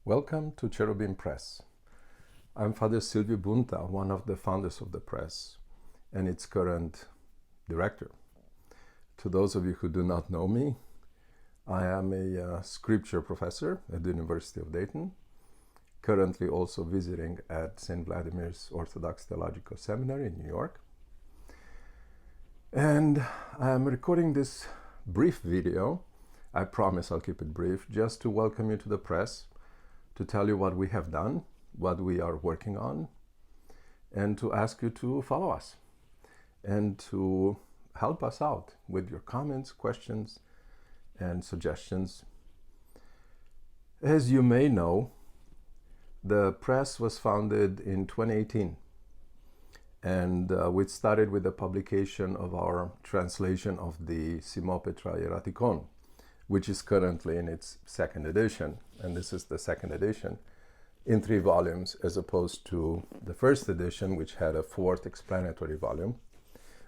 Welcome to Cherubim Press. I'm Father Silviu Bunta, one of the founders of the press and its current director. To those of you who do not know me, I am a scripture professor at the University of Dayton, currently also visiting at St. Vladimir's Orthodox Theological Seminary in New York. And I am recording this brief video. I promise I'll keep it brief, just to welcome you to the press, to tell you what we have done, what we are working on, and to ask you to follow us and to help us out with your comments, questions, and suggestions. As you may know, the press was founded in 2018, and we started with the publication of our translation of the Simopetra Hieratikon, which is currently in its second edition, and this is the second edition, in 3 volumes, as opposed to the first edition, which had a 4th explanatory volume.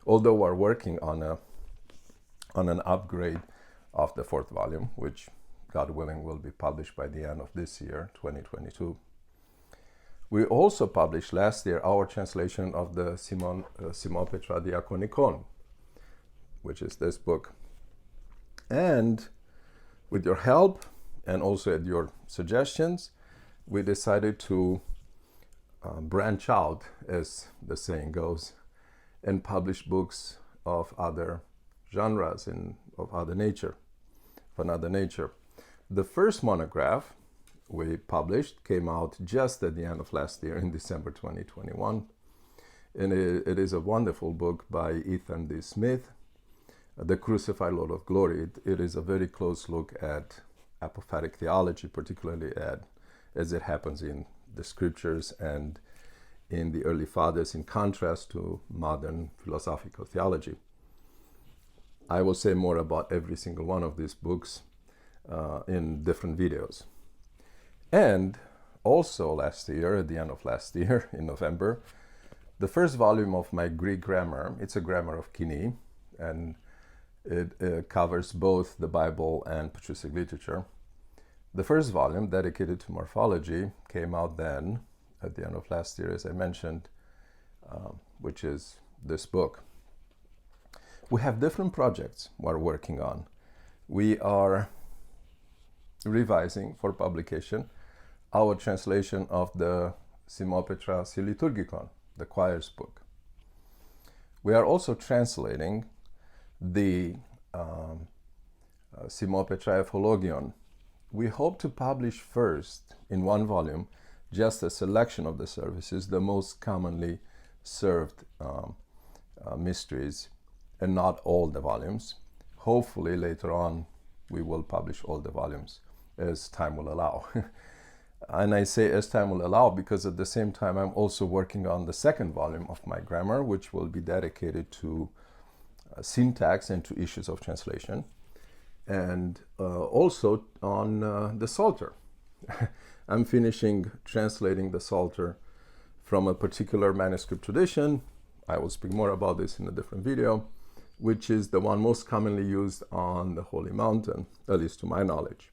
Although we're working on an upgrade of the 4th volume, which, God willing, will be published by the end of this year, 2022. We also published last year our translation of the Simopetra Diakonikon, which is this book. And with your help, and also at your suggestions, we decided to branch out, as the saying goes, and publish books of other genres and of another nature. The first monograph we published came out just at the end of last year, in December 2021. And it is a wonderful book by Ethan D. Smith, The Crucified Lord of Glory. It is a very close look at apophatic theology, particularly as it happens in the scriptures and in the early fathers, in contrast to modern philosophical theology. I will say more about every single one of these books in different videos. And also last year, at the end of last year, in November, the first volume of my Greek grammar, it's a grammar of Kini, and it covers both the Bible and patristic literature. The first volume, dedicated to morphology, came out then, at the end of last year, as I mentioned, which is this book. We have different projects we're working on. We are revising for publication our translation of the Simopetra Liturgicon, the choir's book. We are also translating the Simopetra Euphologion. We hope to publish first, in 1 volume, just a selection of the services, the most commonly served mysteries, and not all the volumes. Hopefully later on we will publish all the volumes as time will allow. And I say as time will allow because at the same time I'm also working on the 2nd volume of my grammar, which will be dedicated to syntax and to issues of translation, and also on the Psalter. I'm finishing translating the Psalter from a particular manuscript tradition. I will speak more about this in a different video, which is the one most commonly used on the Holy Mountain, at least to my knowledge.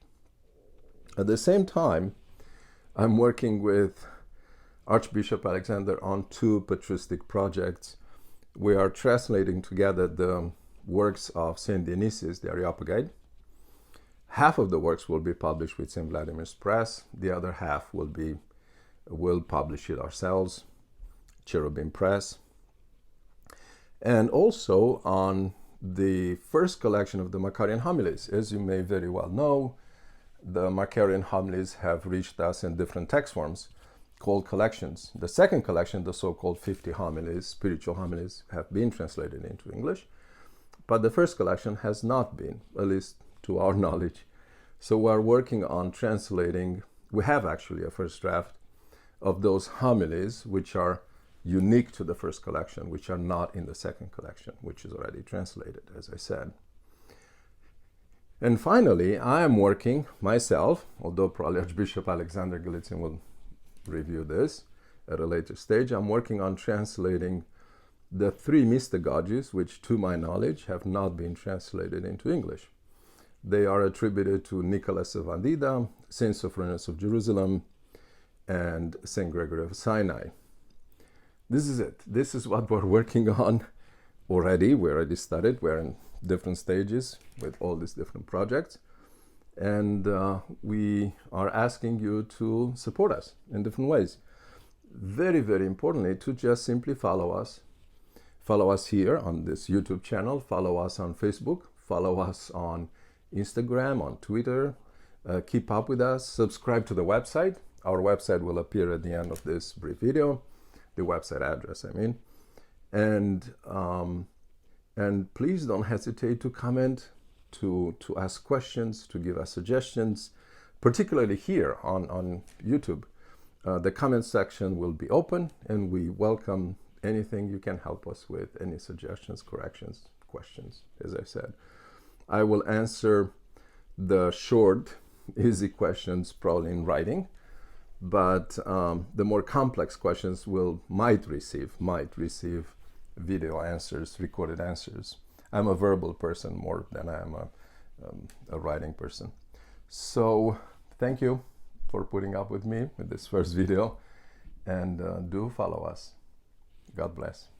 At the same time, I'm working with Archbishop Alexander on 2 patristic projects. We are translating together the works of St. Dionysius the Areopagite. Half of the works will be published with St. Vladimir's Press. The other half will publish it ourselves, Cherubim Press. And also on the first collection of the Macarian homilies. As you may very well know, the Macarian homilies have reached us in different text forms called collections. The second collection, the so-called 50 homilies, spiritual homilies, have been translated into English, but the first collection has not been, at least to our knowledge. So we're working on translating. We have actually a first draft of those homilies, which are unique to the first collection, which are not in the second collection, which is already translated, as I said. And finally, I am working myself, although probably Archbishop Alexander Golitsyn will review this at a later stage. I'm working on translating the 3 mystagogies, which to my knowledge have not been translated into English. They are attributed to Nicholas of Andida, Saint Sophronis of Jerusalem, and Saint Gregory of Sinai. This is it. This is what we're working on already. We already started. We're in different stages with all these different projects. And we are asking you to support us in different ways. Very, very importantly, to just simply follow us. Follow us here on this YouTube channel. Follow us on Facebook. Follow us on Instagram, on Twitter. Keep up with us. Subscribe to the website. Our website will appear at the end of this brief video. The website address, I mean. And please don't hesitate to comment, to ask questions, to give us suggestions, particularly here on YouTube. The comment section will be open, and we welcome anything you can help us with, any suggestions, corrections, questions, as I said. I will answer the short, easy questions probably in writing, but the more complex questions might receive video answers, recorded answers. I'm a verbal person more than I am a writing person. So thank you for putting up with me with this first video, and do follow us. God bless.